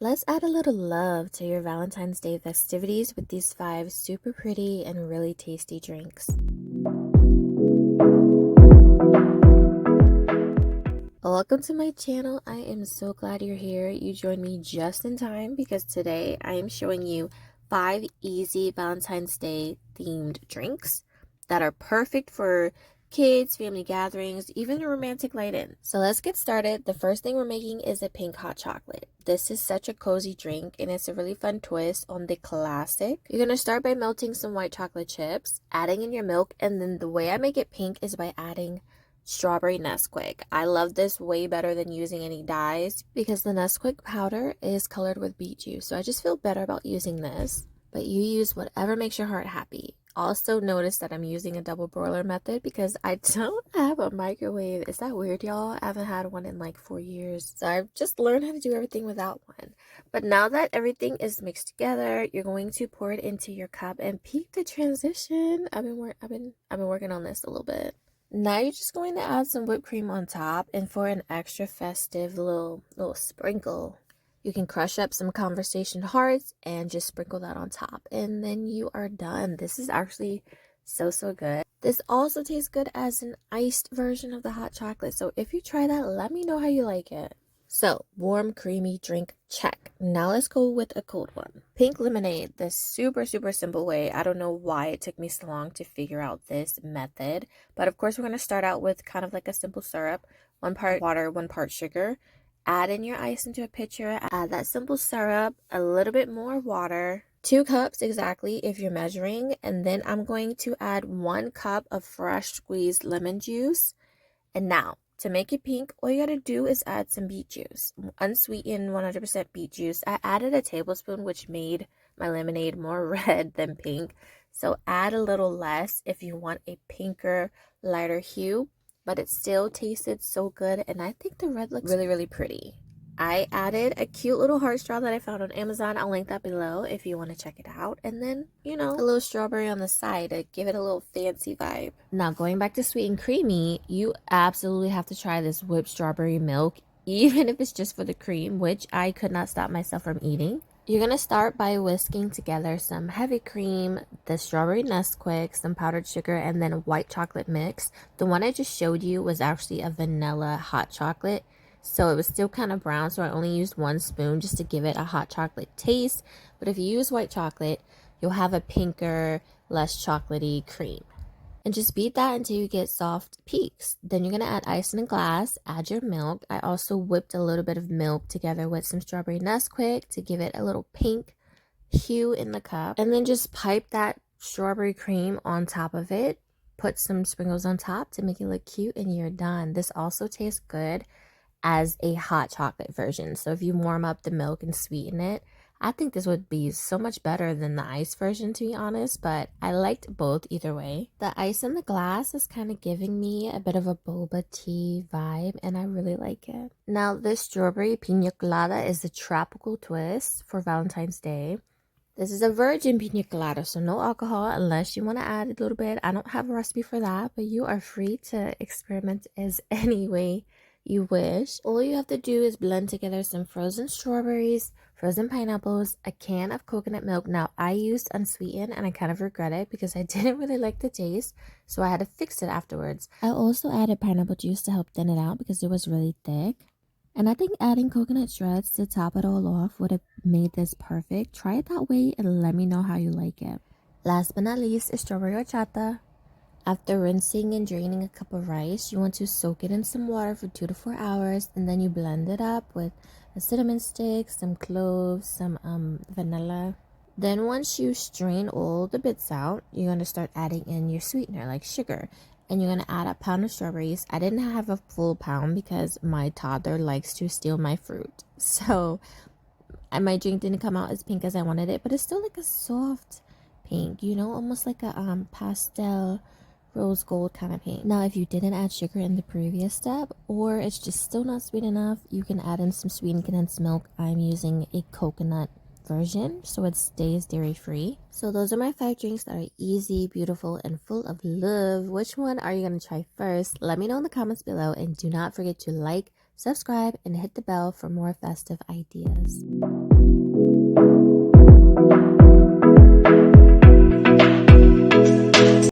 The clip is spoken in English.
Let's add a little love to your Valentine's Day festivities with these 5 super pretty and really tasty drinks. Welcome to my channel. I am so glad you're here. You joined me just in time because today I am showing you 5 easy Valentine's Day themed drinks that are perfect for kids, family gatherings, even a romantic light-in. So let's get started. The first thing we're making is a pink hot chocolate. This is such a cozy drink and it's a really fun twist on the classic. You're going to start by melting some white chocolate chips, adding in your milk, and then the way I make it pink is by adding strawberry Nesquik. I love this way better than using any dyes because the Nesquik powder is colored with beet juice. So I just feel better about using this. But you use whatever makes your heart happy. Also notice that I'm using a double broiler method because I don't have a microwave. Is that weird, y'all? I haven't had one in like 4 years. So I've just learned how to do everything without one. But now that everything is mixed together, you're going to pour it into your cup and peek the transition. I've been working on this a little bit. Now you're just going to add some whipped cream on top, and for an extra festive little sprinkle, you can crush up some conversation hearts and just sprinkle that on top, and then you are done. This is actually so good. This also tastes good as an iced version of the hot chocolate, so if you try that, let me know how you like it. So, warm, creamy drink, check. Now let's go with a cold one. Pink lemonade, the super simple way. I don't know why it took me so long to figure out this method. But of course, we're going to start out with kind of like a simple syrup. 1 part water, 1 part sugar. Add in your ice into a pitcher. Add that simple syrup, a little bit more water. 2 cups exactly if you're measuring. And then I'm going to add 1 cup of fresh squeezed lemon juice. And now, to make it pink, all you gotta do is add some beet juice, unsweetened 100% beet juice. I added a tablespoon, which made my lemonade more red than pink. So add a little less if you want a pinker, lighter hue, but it still tasted so good. And I think the red looks really pretty. I added a cute little heart straw that I found on Amazon. I'll link that below if you want to check it out. And then, a little strawberry on the side to give it a little fancy vibe. Now, going back to sweet and creamy, you absolutely have to try this whipped strawberry milk, even if it's just for the cream, which I could not stop myself from eating. You're going to start by whisking together some heavy cream, the strawberry Nesquik, some powdered sugar, and then a white chocolate mix. The one I just showed you was actually a vanilla hot chocolate. So it was still kind of brown, so I only used 1 spoon just to give it a hot chocolate taste. But if you use white chocolate, you'll have a pinker, less chocolatey cream. And just beat that until you get soft peaks. Then you're going to add ice in a glass, add your milk. I also whipped a little bit of milk together with some strawberry Nesquik to give it a little pink hue in the cup. And then just pipe that strawberry cream on top of it. Put some sprinkles on top to make it look cute, and you're done. This also tastes good as a hot chocolate version. So if you warm up the milk and sweeten it, I think this would be so much better than the ice version, to be honest, but I liked both either way. The ice in the glass is kind of giving me a bit of a boba tea vibe, and I really like it. Now, this strawberry piña colada is the tropical twist for Valentine's Day. This is a virgin piña colada, so no alcohol unless you want to add a little bit. I don't have a recipe for that, but you are free to experiment as any way you wish. All you have to do is blend together some frozen strawberries, frozen pineapples, a can of coconut milk. Now, I used unsweetened and I kind of regret it because I didn't really like the taste, so I had to fix it afterwards. I also added pineapple juice to help thin it out because it was really thick. And I think adding coconut shreds to top it all off would have made this perfect. Try it that way and let me know how you like it. Last but not least is strawberry horchata. After rinsing and draining a cup of rice, you want to soak it in some water for 2 to 4 hours, and then you blend it up with a cinnamon stick, some cloves, some vanilla. Then once you strain all the bits out, you're going to start adding in your sweetener like sugar, and you're going to add a pound of strawberries. I didn't have a full pound because my toddler likes to steal my fruit, so my drink didn't come out as pink as I wanted it, but it's still like a soft pink, almost like a pastel rose gold kind of pink. Now, if you didn't add sugar in the previous step, or it's just still not sweet enough, you can add in some sweetened condensed milk. I'm using a coconut version, so it stays dairy free. So those are my 5 drinks that are easy, beautiful, and full of love. Which one are you going to try first? Let me know in the comments below, and do not forget to like, subscribe, and hit the bell for more festive ideas.